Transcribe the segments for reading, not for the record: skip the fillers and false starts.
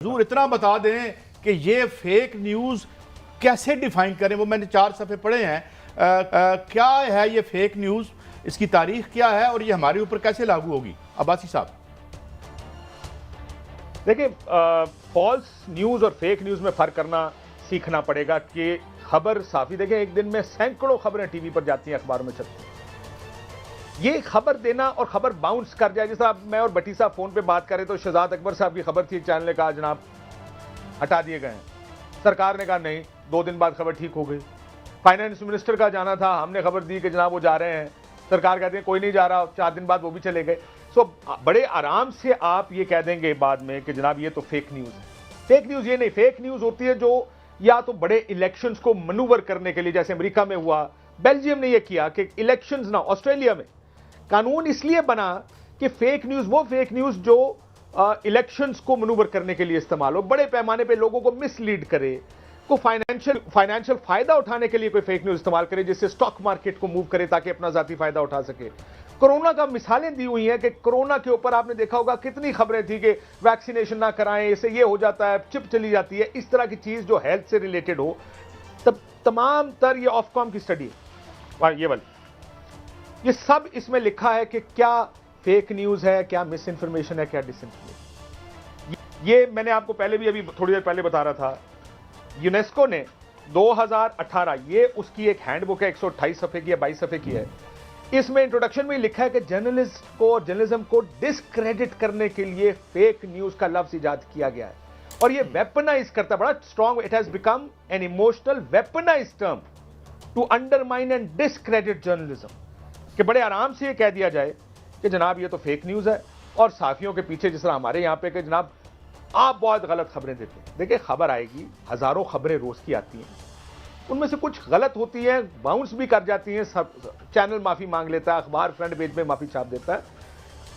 जरूर इतना बता दें कि ये फेक न्यूज़ कैसे डिफाइन करें, वो मैंने 4 सफ़े पढ़े हैं। क्या है ये फेक न्यूज़, इसकी तारीख क्या है और ये हमारे ऊपर कैसे लागू होगी? अब्बासी साहब देखिए, फॉल्स न्यूज़ और फेक न्यूज़ में फ़र्क करना सीखना पड़ेगा कि खबर साफी, देखें एक दिन में सैकड़ों खबरें टीवी पर जाती हैं, अखबारों में चलती हैं। ये खबर देना और खबर बाउंस कर जाए, जैसा मैं और भट्टी साहब फोन पे बात करें तो शहजाद अकबर साहब की खबर थी, चैनल ने कहा जनाब हटा दिए गए हैं, सरकार ने कहा नहीं, 2 दिन बाद खबर ठीक हो गई। फाइनेंस मिनिस्टर का जाना था, हमने खबर दी कि जनाब वो जा रहे हैं, सरकार कहती है कोई नहीं जा रहा, 4 दिन बाद वो भी चले गए। सो बड़े आराम से आप ये कह देंगे बाद में कि जनाब ये तो फेक न्यूज़ है। फेक न्यूज़ ये नहीं, फेक न्यूज़ होती है जो या तो बड़े इलेक्शंस को मनूवर करने के लिए, जैसे अमेरिका में हुआ, बेल्जियम ने यह किया कि इलेक्शंस ना, ऑस्ट्रेलिया में कानून इसलिए बना कि फेक न्यूज़ वो फेक न्यूज़ जो इलेक्शंस को मनूवर करने के लिए इस्तेमाल हो, बड़े पैमाने पे लोगों को मिसलीड करे, को फाइनेंशियल फायदा उठाने के लिए कोई फेक न्यूज़ इस्तेमाल करे, जिससे स्टॉक मार्केट को मूव करे ताकि अपना जाती फायदा उठा सके। कोरोना का मिसालें दी हुई हैं कि कोरोना के ऊपर आपने देखा होगा कितनी खबरें थी कि वैक्सीनेशन ना कराएं, इससे ये हो जाता है, चिप चली जाती है, इस तरह की चीज जो हेल्थ से रिलेटेड हो, तब तमाम तर ये ऑफकॉम की स्टडी है, ये वाली, ये सब इसमें लिखा है कि क्या फेक न्यूज़ है, क्या मिस इन्फॉर्मेशन है, क्या डिसइन्फॉर्मेशन। ये मैंने आपको पहले भी, अभी थोड़ी देर पहले बता रहा था, यूनेस्को ने 2018, ये उसकी एक हैंडबुक है, 128 सफ़े की है, 22 सफ़े की है, इसमें इंट्रोडक्शन में लिखा है कि जर्नलिज्म को डिस्क्रेडिट करने के लिए फेक न्यूज़ का लफ्ज इजाद किया गया है और ये वेपनाइज करता, बड़ा strong, it has become an emotional weaponise term to undermine and discredit journalism, कि बड़े आराम से ये कह दिया जाए कि जनाब ये तो फेक न्यूज़ है, और साफियों के पीछे जिस तरह हमारे यहाँ पे कि जनाब आप बहुत गलत खबरें देते हैं। देखिए खबर आएगी, हजारों खबरें रोज की आती हैं, उनमें से कुछ गलत होती हैं, बाउंस भी कर जाती हैं, सब चैनल माफी मांग लेता है, अखबार फ्रंट पेज में माफी छाप देता है,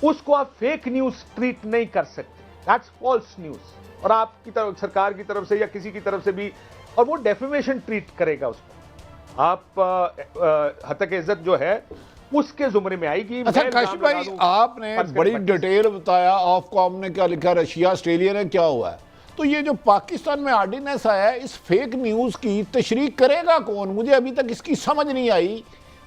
उसको आप फेक न्यूज़ ट्रीट नहीं कर सकते, दैट्स फॉल्स न्यूज़। और आपकी तरफ, सरकार की तरफ से या किसी की तरफ से भी, और वो डेफेमेशन ट्रीट करेगा उसको, आप हतक इज्जत जो है उसके जुमरे में आएगी। अच्छा काशिफ भाई, आपने बड़ी डिटेल बताया, ऑफकॉम ने क्या लिखा, रशिया ऑस्ट्रेलिया ने क्या हुआ है, तो ये जो पाकिस्तान में ऑर्डिनेंस आया है, इस फेक न्यूज़ की तशरीह करेगा कौन? मुझे अभी तक इसकी समझ नहीं आई।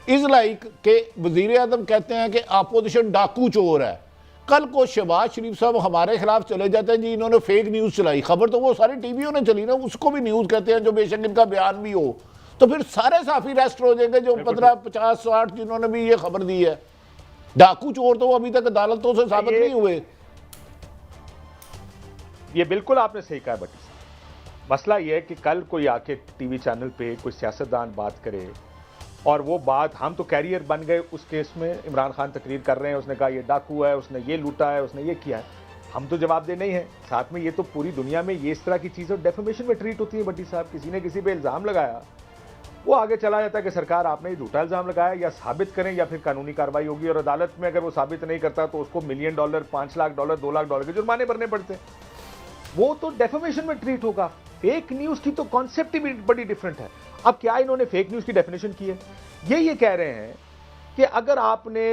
इज लाइक के वजीर आज़म कहते हैं कि अपोजिशन डाकू चोर है, कल को शहबाज शरीफ साहब हमारे खिलाफ चले जाते हैं जी इन्होंने फेक न्यूज़ चलाई, खबर तो वो सारी टीवियों ने चली ना, उसको भी न्यूज़ कहते हैं, जो बेशक इनका बयान भी हो, तो फिर सारे साफी रेस्ट हो जाएंगे जो 15, 50, 60 जिन्होंने भी ये खबर दी है। डाकू चोर तो अभी तक अदालतों से साबित नहीं हुए। ये बिल्कुल आपने सही कहा भट्टी साहब, मसला ये है कि कल कोई आके टीवी चैनल पे कोई सियासतदान बात करे और वो बात, हम तो कैरियर बन गए उस केस में, इमरान खान तकरीर कर रहे हैं, उसने कहा ये डाकू है, उसने ये लूटा है, उसने ये किया है, हम तो जवाबदेह नहीं है। साथ में ये तो पूरी दुनिया में ये इस तरह की चीज़ें डेफेमेशन में ट्रीट होती है भट्टी साहब, किसी ने किसी पे इल्ज़ाम लगाया, वो आगे चला जाता है कि सरकार आपने ये झूठा इल्ज़ाम लगाया, या साबित करें या फिर कानूनी कार्रवाई होगी, और अदालत में अगर वो साबित नहीं करता तो उसको $1 मिलियन, $5 लाख, $2 लाख के जुर्माने भरने पड़ते हैं, वो तो डेफेमेशन में ट्रीट होगा। फेक न्यूज़ की तो कॉन्सेप्ट ही बड़ी डिफरेंट है। अब क्या इन्होंने फेक न्यूज़ की डेफिनेशन की है, ये कह रहे हैं कि अगर आपने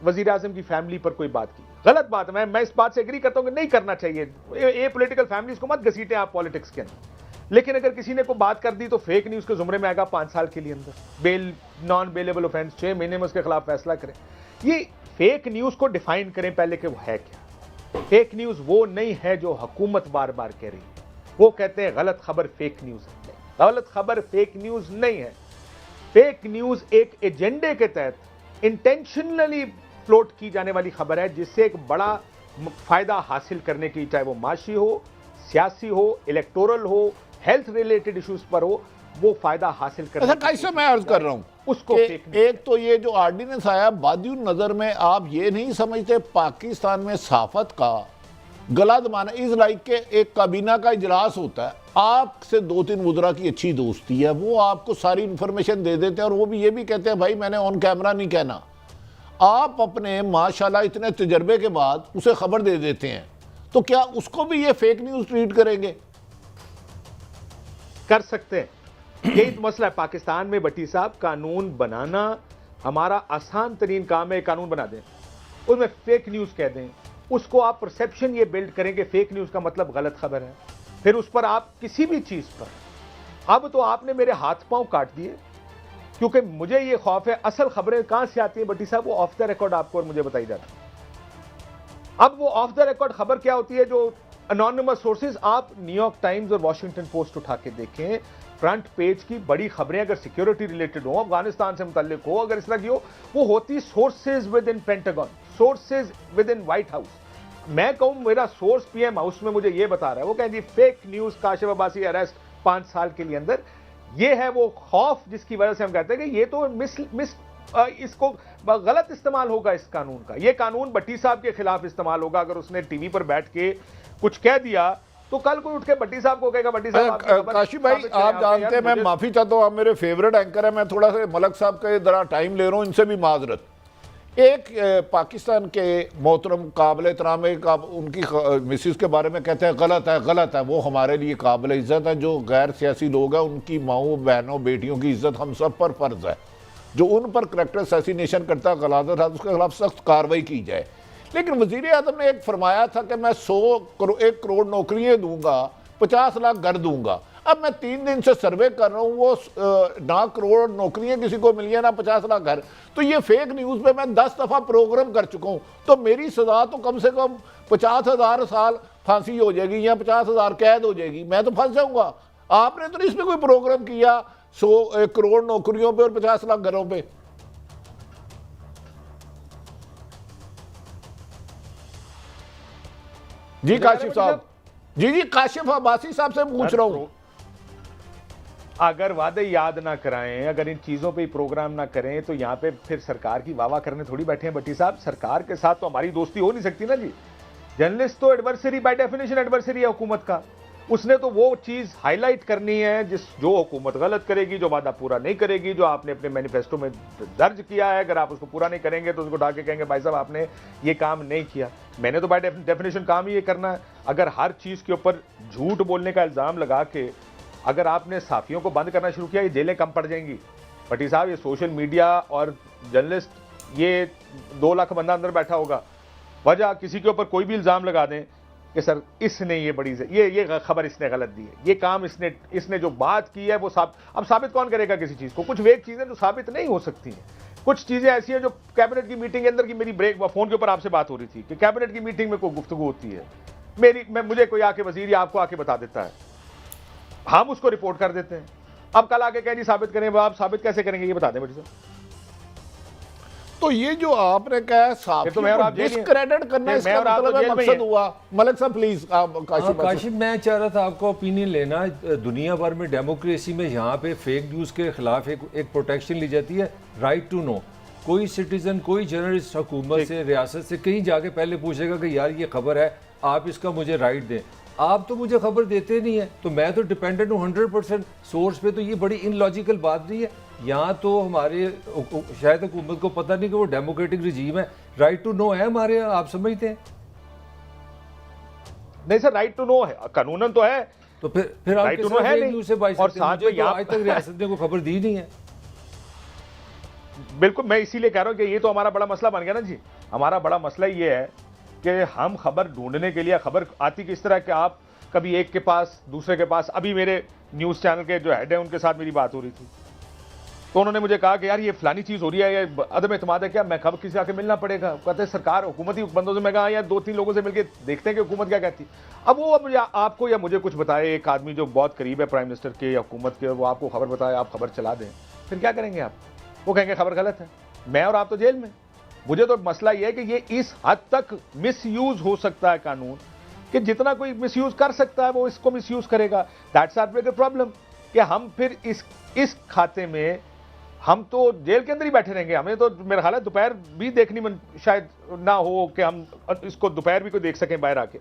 वजीर आजम की फैमिली पर कोई बात की, गलत बात है, मैं इस बात से एग्री करता हूं कि नहीं करना चाहिए, ये पॉलिटिकल फैमिलीज को मत घसीटें आप पॉलिटिक्स के अंदर, लेकिन अगर किसी ने कोई बात कर दी तो फेक न्यूज़ के जुमरे में आएगा 5 साल के लिए अंदर, बेल, नॉन बेलेबल ऑफेंस, 6 महीने में उसके खिलाफ फैसला करें। ये फेक न्यूज़ को डिफाइन करें पहले कि वो है क्या। फेक न्यूज़ वो नहीं है जो हुकूमत बार बार कह रही है, वो कहते हैं गलत खबर फेक न्यूज़ है, गलत खबर फेक न्यूज़ नहीं है। फेक न्यूज़ एक एजेंडे के तहत इंटेंशनली फ्लोट की जाने वाली खबर है, जिससे एक बड़ा फायदा हासिल करने की, चाहे वो माशी हो, सियासी हो, इलेक्टोरल हो, हेल्थ रिलेटेड इश्यूज पर हो, वो फायदा हासिल करने। अच्छा कैसे मैं अर्ज कर रहा हूं उसको, एक तो ये जो ऑर्डिनेंस आया बादियों नजर में, आप ये नहीं समझते पाकिस्तान में सहाफत का गला दबाना इज लाइक के एक काबीना का इजलास होता है, आपसे 2-3 वुज़रा की अच्छी दोस्ती है, वो आपको सारी इंफॉर्मेशन दे देते हैं, और वो भी ये भी कहते हैं भाई मैंने ऑन कैमरा नहीं कहना, आप अपने माशाल्लाह इतने तजर्बे के बाद उसे खबर दे देते हैं, तो क्या उसको भी ये फेक न्यूज़ ट्रीट करेंगे? कर सकते हैं, यही तो मसला है पाकिस्तान में भट्टी साहब। कानून बनाना हमारा आसान तरीन काम है, कानून बना दें, उसमें फेक न्यूज़ कह दें, उसको आप परसेप्शन ये बिल्ड करेंगे फेक न्यूज़ का मतलब गलत खबर है, फिर उस पर आप किसी भी चीज पर, अब तो आपने मेरे हाथ पांव काट दिए, क्योंकि मुझे ये खौफ है असल खबरें कहां से आती हैं भट्टी साहब, वो ऑफ द रिकॉर्ड आपको और मुझे बताई जाती है। अब वो ऑफ द रिकॉर्ड खबर क्या होती है, जो अनोनिमस सोर्सेज, आप न्यूयॉर्क टाइम्स और वॉशिंगटन पोस्ट उठा के देखें, फ्रंट पेज की बड़ी खबरें अगर सिक्योरिटी रिलेटेड हो, अफगानिस्तान से मुताल्लिक हो, अगर इस तरह की हो, वो होती sources with in pentagon, sources with in white house. मैं कहूं मेरा सोर्स पीएम हाउस में मुझे ये बता रहा है, वो कह जी fake news, Kashif Abbasi arrest 5 साल के लिए अंदर। ये है वो खौफ जिसकी वजह से हम कहते हैं कि ये तो इसको गलत इस्तेमाल होगा इस कानून का। ये कानून भट्टी साहब के खिलाफ इस्तेमाल होगा। अगर उसने टीवी पर बैठ के कुछ कह दिया तो कल को उठ के भट्टी साहब को कहेगा भट्टी साहब। काशिफ भाई आप जानते हैं मैं माफी चाहता हूं, आप मेरे फेवरेट एंकर है, मैं थोड़ा सा मलक साहब का जरा टाइम ले रहा हूं, इनसे भी माजरत। एक पाकिस्तान के मोहतरम काबिल एहतराम उनकी मिसिस के बारे में कहते हैं गलत है, वो हमारे लिए काबिल इज्जत है। जो गैर सियासी लोग हैं उनकी माओं बहनों बेटियों की इज्जत हम सब पर फर्ज है। जो उन पर करैक्टर असैसिनेशन करता है, गलाजत है, उसके खिलाफ सख्त कार्रवाई की जाए। लेकिन वजीर आज़म ने एक फरमाया था कि मैं 1 करोड़ नौकरियां दूंगा, 50 लाख घर दूंगा। अब मैं 3 दिन से सर्वे कर रहा हूं, वो 9 करोड़ नौकरियां किसी को मिली है ना 50 लाख घर। तो ये फेक न्यूज़ पे मैं 10 दफ़ा प्रोग्राम कर चुका हूं, तो मेरी सजा तो कम से कम 50,000 साल फांसी हो जाएगी या 50,000 कैद हो जाएगी, मैं तो फंस जाऊंगा। आपने तो इसमें कोई प्रोग्राम किया 100 करोड़ नौकरियों पे और 50 लाख घरों पे। जी काशिफ साहब, जी काशिफ अब्बासी साहब से पूछ रहा हूं। अगर वादे याद ना कराएं, अगर इन चीजों पे प्रोग्राम ना करें, तो यहां पे फिर सरकार की वाह करने थोड़ी बैठे हैं भट्टी साहब। सरकार के साथ तो हमारी दोस्ती हो नहीं सकती ना जी। जर्नलिस्ट तो एडवर्सरी, बाय डेफिनेशन एडवर्सरी है हुकूमत का। उसने तो वो चीज हाईलाइट करनी है जो हुकूमत गलत करेगी, जो वादा पूरा नहीं करेगी, जो आपने अपने मैनिफेस्टो में दर्ज किया है। अगर आप उसको पूरा नहीं करेंगे तो उसको उठा के कहेंगे भाई साहब आपने ये काम नहीं किया। मैंने तो बाय डेफिनेशन काम ही ये करना है। अगर हर चीज के ऊपर झूठ बोलने का इल्जाम लगा के अगर आपने साफियों को बंद करना शुरू किया, ये जेलें कम पड़ जाएंगी भट्टी साहब। ये सोशल मीडिया और जर्नलिस्ट, ये 2 लाख बंदा अंदर बैठा होगा, वजह किसी के ऊपर कोई भी इल्जाम लगा दें कि सर इसने ये बड़ी ये खबर इसने गलत दी है, ये काम इसने जो बात की है वो अब साबित कौन करेगा किसी चीज को? कुछ वेग चीजें जो साबित नहीं हो सकती हैं। कुछ चीजें ऐसी हैं जो कैबिनेट की मीटिंग के अंदर की, मेरी ब्रेक फोन के ऊपर आपसे बात हो रही थी कि कैबिनेट की मीटिंग में कोई गुफ्तगू होती है, मुझे कोई आके वजीर या आपको आके बता देता है, हम उसको रिपोर्ट कर देते हैं। अब कल आके कह जी साबित करें, आप साबित कैसे करेंगे ये बता दें भट्टी साहब। तो ये जो आपने कहा डिस्क्रेडिट करना, इसका मतलब है मकसद हुआ। मलिक साहब प्लीज। काशिफ मैं चाह रहा था आपको ओपिनियन लेना। दुनिया भर में डेमोक्रेसी में यहाँ पे फेक न्यूज़ के खिलाफ एक प्रोटेक्शन ली जाती है, राइट टू नो। कोई सिटीजन, कोई जर्नलिस्ट हुकूमत से, रियासत से कहीं जाके पहले पूछेगा कि यार ये खबर है, आप इसका मुझे राइट दें। आप तो मुझे खबर देते नहीं है, तो मैं तो डिपेंडेंट हूँ 100% सोर्स पे। तो ये बड़ी इनलॉजिकल बात नहीं है। यहाँ तो हमारे शायद हुकूमत को पता नहीं कि वो डेमोक्रेटिक रिजीम है, राइट टू नो है हमारे यहाँ, आप समझते हैं? नहीं सर, राइट टू नो है, कानूनन तो है। तो फिर आप राइट टू नो है नहीं। और साथ में आज तक रियासत ने कोई खबर दी नहीं है। बिल्कुल, मैं इसीलिए कह रहा हूं कि ये तो हमारा बड़ा मसला बन गया ना जी। हमारा बड़ा मसला ये है कि हम खबर ढूंढने के लिए, खबर आती किस तरह कि आप कभी एक के पास दूसरे के पास। अभी मेरे न्यूज़ चैनल के जो हेड है उनके साथ मेरी बात हो रही थी, तो उन्होंने मुझे कहा कि यार ये फलानी चीज़ हो रही है, ये अदम एतमाद है क्या? मैं कब किसी आके मिलना पड़ेगा? कहते हैं सरकार हुकूमती बंदों से। मैं कहा यार 2-3 लोगों से मिलकर देखते हैं कि हुकूमत क्या कहती। अब वो आपको या मुझे कुछ बताए, एक आदमी जो बहुत करीब है प्राइम मिनिस्टर के या हुकूमत के, वो आपको खबर बताए, आप खबर चला दें, फिर क्या करेंगे आप? वो कहेंगे खबर गलत है, मैं और आप तो जेल में। मुझे तो मसला ये है कि ये इस हद तक मिसयूज हो सकता है कानून कि जितना कोई मिसयूज कर सकता है वो इसको मिसयूज करेगा। दैट्स आवर बिगर प्रॉब्लम कि हम फिर इस खाते में हम तो जेल के अंदर ही बैठे रहेंगे। हमें तो मेरा ख्याल है दोपहर भी देखनी शायद ना हो कि हम इसको दोपहर भी कोई देख सकें बाहर आके।